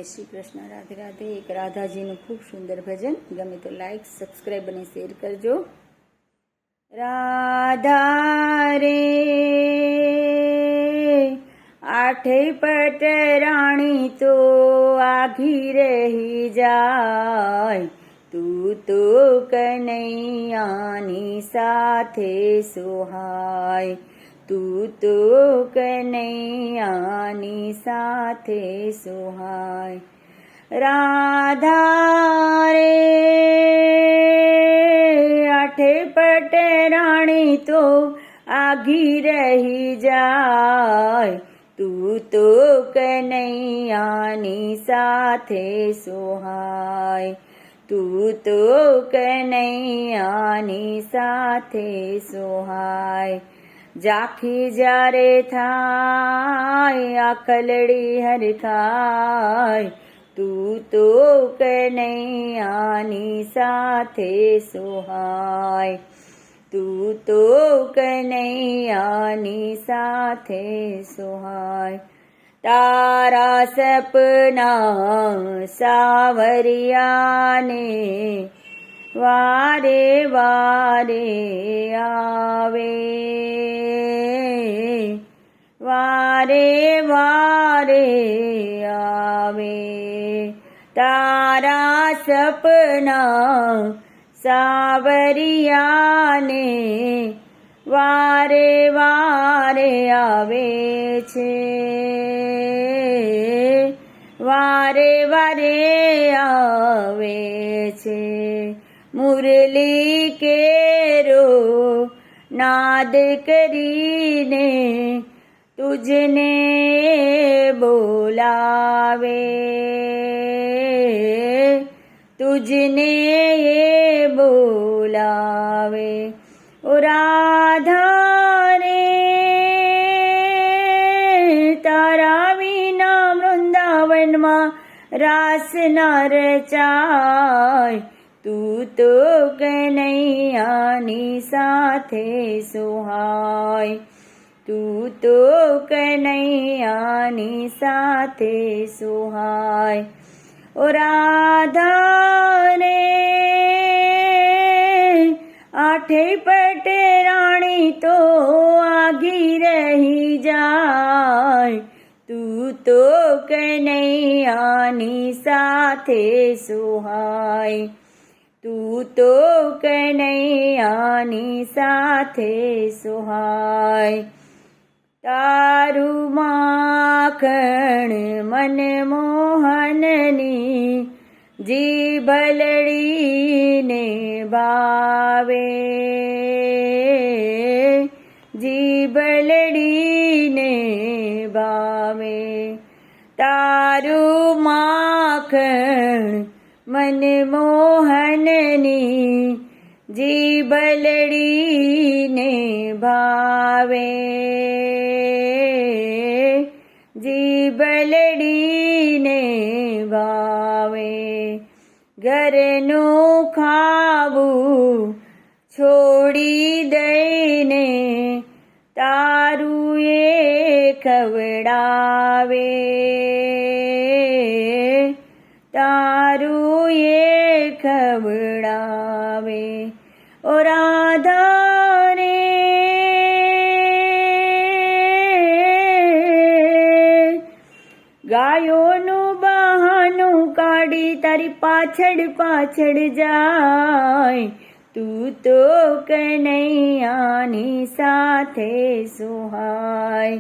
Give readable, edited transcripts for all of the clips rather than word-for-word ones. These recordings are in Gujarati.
શ્રી કૃષ્ણ, રાધે રાધે। એક રાધાજીનું ખૂબ સુંદર ભજન, ગમે તો લાઈક, સબસ્ક્રાઈબ અને શેર કરજો। રાધા રે આઠે પટ રાણી તો આઘી રહી જાય, તું તો કનૈયાની સાથે સોહાય, તું તો કનૈયાની સાથે સોહાય। રાધા રે આઠે પટ રાણી તો આઘી રહી જાય, તું તો કનૈયાની સાથે સોહાય, તું તો કનૈયાની સાથે સોહાય। ઝાંખી જ્યારે થાય આખલડી હરખાય, તું તો કનૈયાની સાથે સોહાય, તું તો કનૈયાની સાથે સોહાય। તારા સપના સાવરિયાને વારે વારે આવે, વારે વારે આવે। તારા સપના સાવરિયાને વારે વારે આવે છે, વારે વારે આવે છે। મુરલી કેરો નાદ કરીને તુજને બોલાવે, તુજને બોલાવે। ઓ રાધા રે તારા વિના વૃંદાવનમાં રાસ ના રચાય, તું તો કનૈયાની સાથે સોહાય, તું તો કનૈયાની સાથે સોહાય। ઓ રાધા રે આઠે પટ રાણી તો આઘી રહી જાય, તું તો કનૈયાની સાથે સોહાય, તું તો કનૈયાની સાથે સોહાય। તારું માખણ મનમોહનની જીભલડીને ભાવે, જીભલડીને ભાવે। તારું માખણ મનમોહનની જીભલડીને ભાવે, જીભલડીને ભાવે। ઘરનું ખાવું છોડી દઈને તારું એ ખવડાવે, તારું એ ખવડાવે। ઓ રાધા રે ગાયોનું બહાનું કાઢી તારી પાછળ પાછળ જાય, તું તો કનૈયાની સાથે સોહાય,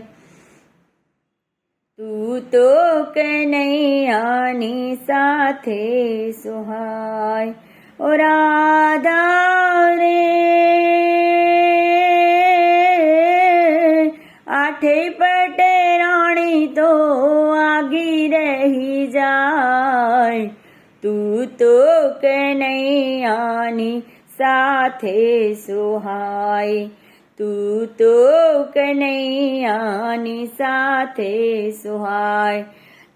તું તો કનૈયાની સાથે સોહાય। ઓ રાધા રે આઠે પટ રાણી તો આઘી રહી જાય, તું તો કનૈયાની સાથે સોહાય, તું તો કનૈયાની સાથે સોહાય।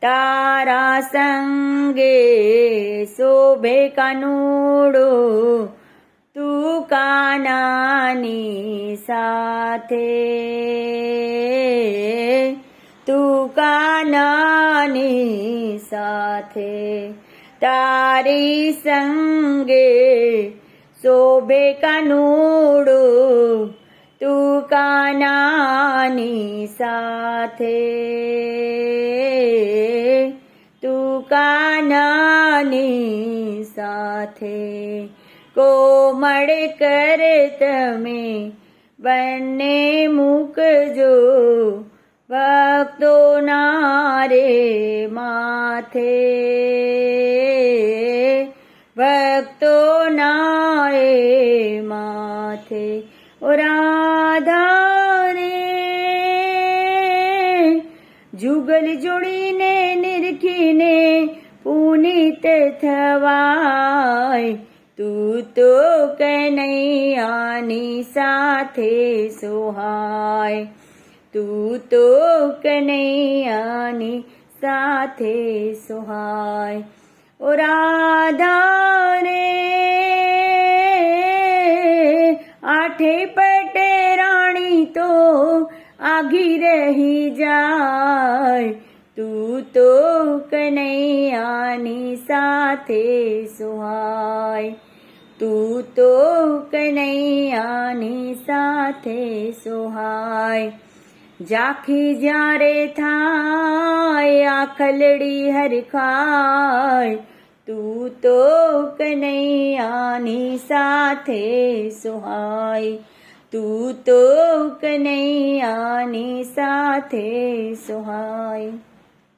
તારા સંગે શોભે કાનુડો, તું કાનાની સાથે, તું કાનાની સાથે તારી સંગે શોભે કાનુડું તું કાનાની સાથે તું કાનાની સાથે કોમળ કર તમે બંને મૂકજો ભક્તોના રે માથે ભક્તોના રે માથે ઓ રાધા રે જુગલ જોડીને નિરખીને પુનિત થવાય તું તો કનૈયાની સાથે સોહાય તું તો કનૈયાની સાથે સોહાય ઓ રાધા રે આઠે પટે રાણી તો આઘી રહી જાય તું તો કનૈયાની સાથે સોહાય તું તો કનૈયાની સાથે સોહાય ઝાંખી જ્યારે થાય આખલડી હરખાય તું તો કનૈયાની સાથે સોહાય તું તો કનૈયાની સાથે સોહાય